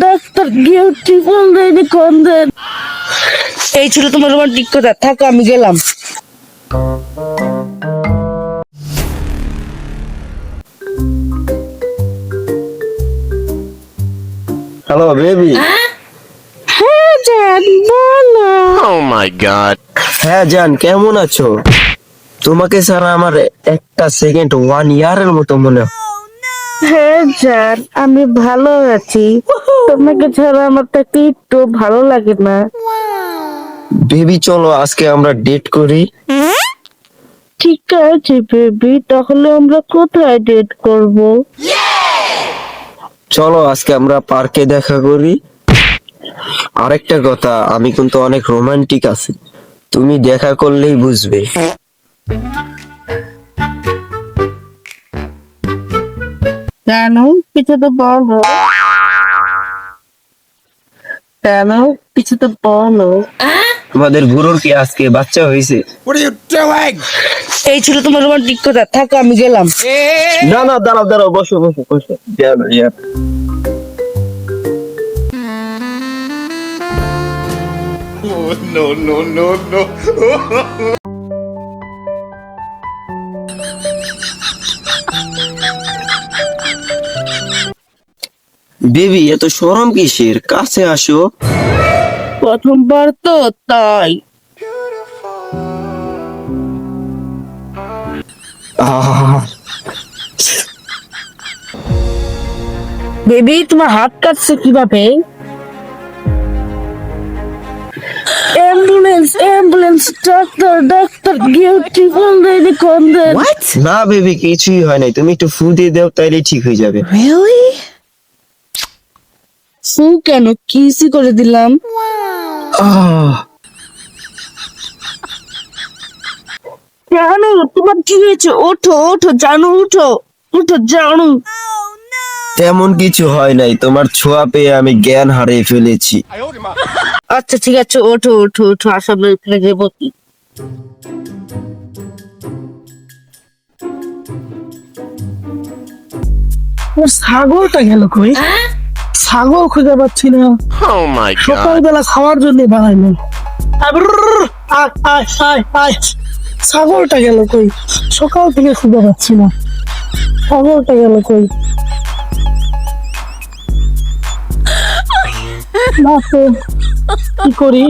Doctor beautiful দেয়নি কন্দেন। এই ছিল তোমার রোমান্টিক কথা, থাকো আমি গেলাম। Hello baby. হ্যাঁ জান বলো। Oh my god. হ্যাঁ জান, কেমন আছো? তোমাকে ছাড়া আমার একটা সেকেন্ড 1 ইয়ারের মতো মনে হয়। হ্যাঁ জান আমি ভালো আছি, তোমাকে ছাড়া আমার তাকে একটু ভালো লাগে না। বেবি চলো আজকে আমরা ডেট করি। ঠিক আছে বেবি, তাহলে আমরা কোথায় ডেট করব? চলো আজকে আমরা পার্কে দেখা করি। আরেকটা কথা, আমি কিন্তু অনেক রোমান্টিক আছি, তুমি দেখা করলেই বুঝবে। কেন কিছু তো বলো, কেন কিছু তো বলো। তোমাদের গুরুর কি আজকে বাচ্চা হয়েছে? এই ছিল তোমার রোমান্টিক কথা, থাকো আমি গেলাম। না না, দাঁড়াও দাঁড়াও, বসো বসো বসো। জানো ইয়ার বেবি এত শরম কিসের, কাছে আসো। প্রথমবার তো তাই। আহ, বেবি তোমার হাত কাটছে কিভাবে? Ambulance ambulance, doctor doctor beautiful দেয়নি কন্দেন। না বেবি, কিছুই হয় নাই, তুমি একটু ফু দিয়ে দাও তাইলে ঠিক হয়ে যাবে। ফু কেন, কিসি করে দিলাম। আহ, জানো তোমার কি হয়েছে? ওঠো ওঠো জানো, উঠো উঠো জানো। তেমন কিছু হয় নাই, তোমার ছোঁয়া পেয়ে আমি জ্ঞান হারিয়ে ফেলেছি। আচ্ছা ঠিক আছে, ওঠো ওঠো ওঠো, আসলে এখানে যাবো কি? ছাগলটা গেল কই? ছাগল খুঁজে পাচ্ছি না। Oh my god. সকালবেলা খাওয়ার জন্য বানাইলো। ছাগলটা গেল কই? সকাল থেকে খুঁজে পাচ্ছি না, ছাগলটা গেল কই? না তো কি করি?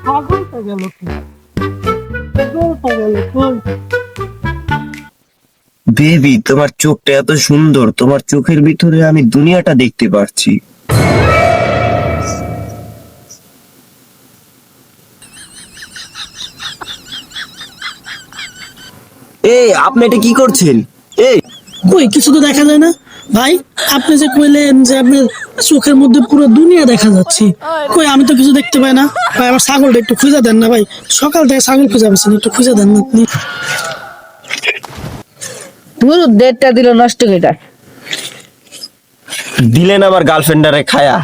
ছাগলটা গেল কই? ছাগলটা গেল কই? বেবি তোমার চোখটা এত সুন্দর, তোমার চোখের ভিতরে আমি দুনিয়াটা দেখতে পারছি। এই আপনি এটা কি করছেন? এই কই কিছু তো দেখা যায় না ভাই। আপনি যে কইলেন যে আপনার চোখের মধ্যে পুরো দুনিয়া দেখা যাচ্ছে, কই আমি তো কিছু দেখতে পাই না ভাই। আমার ছাগলটা একটু খুঁজে দেন না ভাই, সকাল থেকে ছাগল খুঁজে পাচ্ছি না, একটু খুঁজে দেন না আপনি। পুরো দেড়টা দিল নষ্ট করে। দিলেন আমার গার্লফ্রেন্ডারে খায়া।